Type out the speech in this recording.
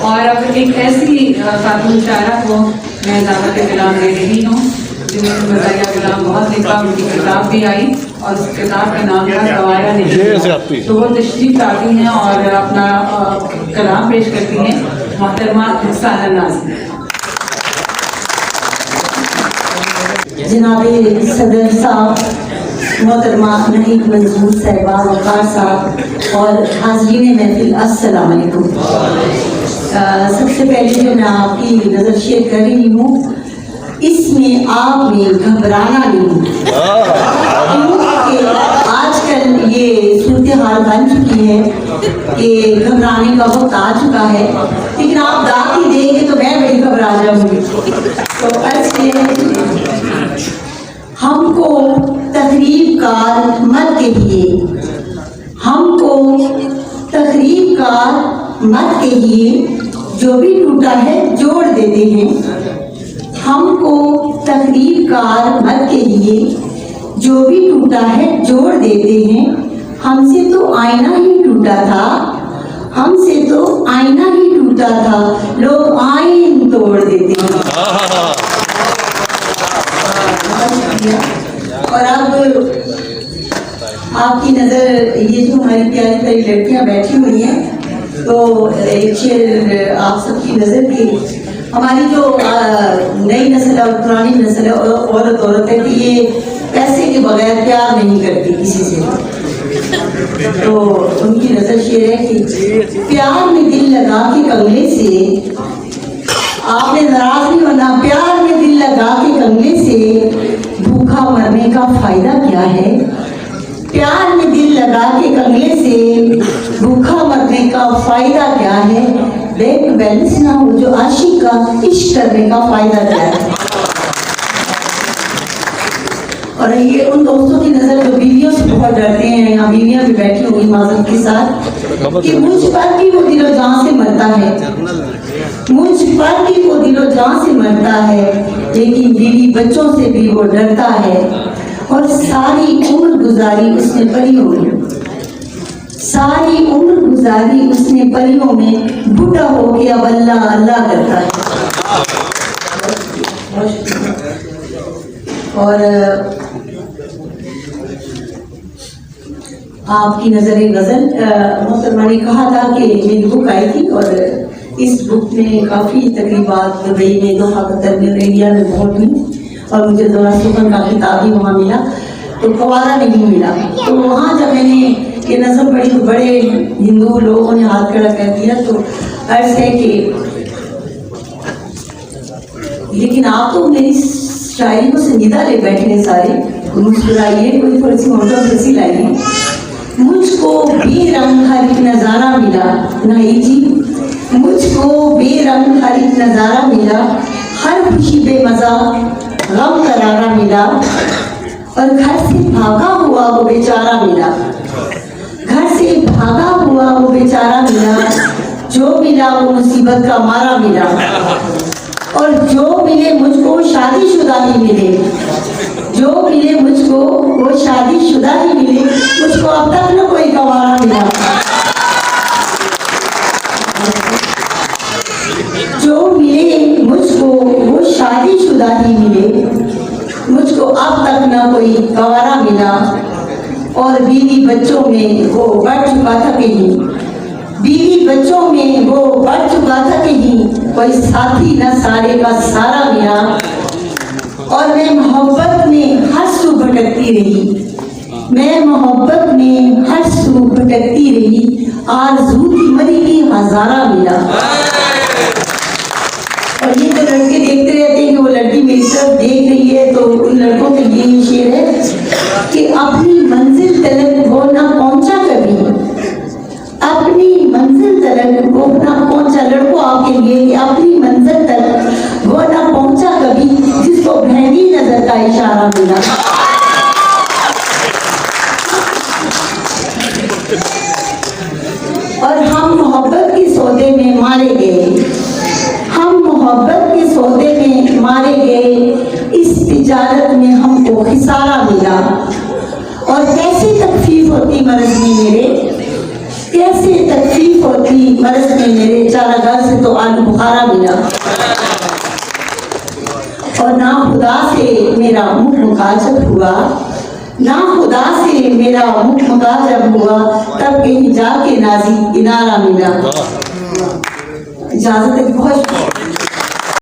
और अब एक ऐसी खातून शायरा को मैं दावत कलाम दे रही हूँ जिन्होंने बताया कलाम बहुत लिखा, उनकी किताब भी आई और उस किताब का नाम था गवारा नहीं। तो वो तशरीफ लाती हैं और अपना कलाम पेश करती हैं मोहतरमा रुखसाना नाज़। जनाब सदर साहब, मोहतरमा नहीद मंजूर साहिबा, वक़ार साहब और हाज़रीन महफिल, अस्सलाम वालेकुम। सबसे पहले जो मैं आपकी नज़र शेयर कर रही हूँ, इसमें आपने घबराना नहीं। आजकल ये सूरत हाल बन चुकी है कि घबराने का वक्त आ चुका है, लेकिन आप दाद ही देंगे तो मैं बड़ी घबरा जाऊंगी। तो अर्ज़ ये हमको तकरीबकार मत कहिए, हमको तकरीबकार मत कहिए, जो भी टूटा है जोड़ देते हैं। हमको तकरीबकार मत कहिए, जो भी टूटा है जोड़ देते हैं। हमसे तो आईना ही टूटा था, हमसे तो आईना ही टूटा था, लोग आईन तोड़ देते हैं। और अब आपकी नज़र, ये जो हमारी प्यारी प्यारी लड़कियां बैठी हुई हैं, तो एक शेर आप सबकी नज़र की, हमारी जो नई नस्ल और पुरानी नस्ल औरत है कि ये पैसे के बगैर प्यार नहीं करती किसी से। तो उनकी नज़र शेर है कि प्यार में दिल लगा के कंगले से, आपने नाराज नहीं होना, प्यार में दिल लगा के कंगले से भूखा मरने का फायदा क्या है। प्यार में दिल लगा के कंगले से भूखा मरने का फायदा क्या है। बैंक बैलेंस ना हो जो आशिक का, इश्क करने का फायदा क्या है। और ये उन दोस्तों की नजर जो बीवियों से बहुत डरते हैं, यहाँ बीवियां भी बैठी हुई माजरत के साथ, कि मुझ पर भी वो दिलो जान से मरता है, मुझ पर भी वो दिलो जान से मरता है, लेकिन बीवी बच्चों से भी वो डरता है। और सारी उम्र गुजारी उसने परियों में, सारी उम्र गुजारी उसने परियों में, बूढ़ा हो के अब अल्लाह अल्लाह करता है। और आपकी नजर गजल, मोहतरमा ने कहा था कि मेरी बुक आई थी और इस बुक में काफ़ी तकरीबात दुबई में, दोहा कतर में, इंडिया में बहुत हुई और मुझे दौरा सुखन का किताब भी वहाँ मिला, तो गवारा नहीं मिला। तो वहाँ जब मैंने ये नज़म पढ़ी तो बड़े हिंदू लोगों ने हाथ खड़ा कर दिया। तो अर्ज़ है कि लेकिन आप तो मेरी शायरी को संजीदा ले बैठे हैं सारे, मुस्कुराइए, कोई थोड़ी सी मोटर हंसी लाइए। मुझको बेरंग हर एक नज़ारा मिला, नहीं जी, मुझको बेरंग हर एक नज़ारा मिला, हर खुशी बेमज़ा गम करारा मिला। और घर से भागा हुआ वो बेचारा मिला, घर से भागा हुआ वो बेचारा मिला, जो मिला वो मुसीबत का मारा मिला। और जो मिले मुझको शादीशुदा ही मिले, जो मिले मुझको वो शादीशुदा ही मिले, मुझको अब तक न कोई गवारा मिला। जो मिले मुझको वो शादीशुदा ही मिले, मुझको अब तक न कोई गवारा मिला। और बीवी बच्चों में वो बढ़ चुका था कहीं, बीवी बच्चों में वो बढ़ चुका था कहीं, कोई साथी न सारे का सारा मिला। और मैं मोहब्बत में हर सू भटकती रही, मैं मोहब्बत में हर सू भटकती रही, आरज़ू की मरी की हज़ारा मिला। और ये जो लड़के देखते रहते हैं कि वो लड़की मेरी तरफ देख रही है, तो उन लड़कों के लिए शेर है कि अपनी मंजिल तलक वो ना पहुंचा कभी, अपनी मंजिल तलक वो ना पहुंचा। लड़कों आपके लिए कि अपनी मंजिल तक वो ना पहुंचा कभी, जिसको बहनी नजर का इशारा मिला। और हम मोहब्बत के सौदे में मारे गए, हम मोहब्बत के सौदे में मारे गए, इस तिजारत में हमको खिसारा मिला। और कैसे तकलीफ होती मर्ज में मेरे, कैसे तकलीफ होती मर्ज में मेरे, चारा घर से तो तो आलू बुखारा मिला। और ना खुदा से मेरा मुख मुखाजब हुआ, ना खुदा से मेरा मुख मुखाजब हुआ, तब कहीं जाके नाजी किनारा मिला। इजाजत है, बहुत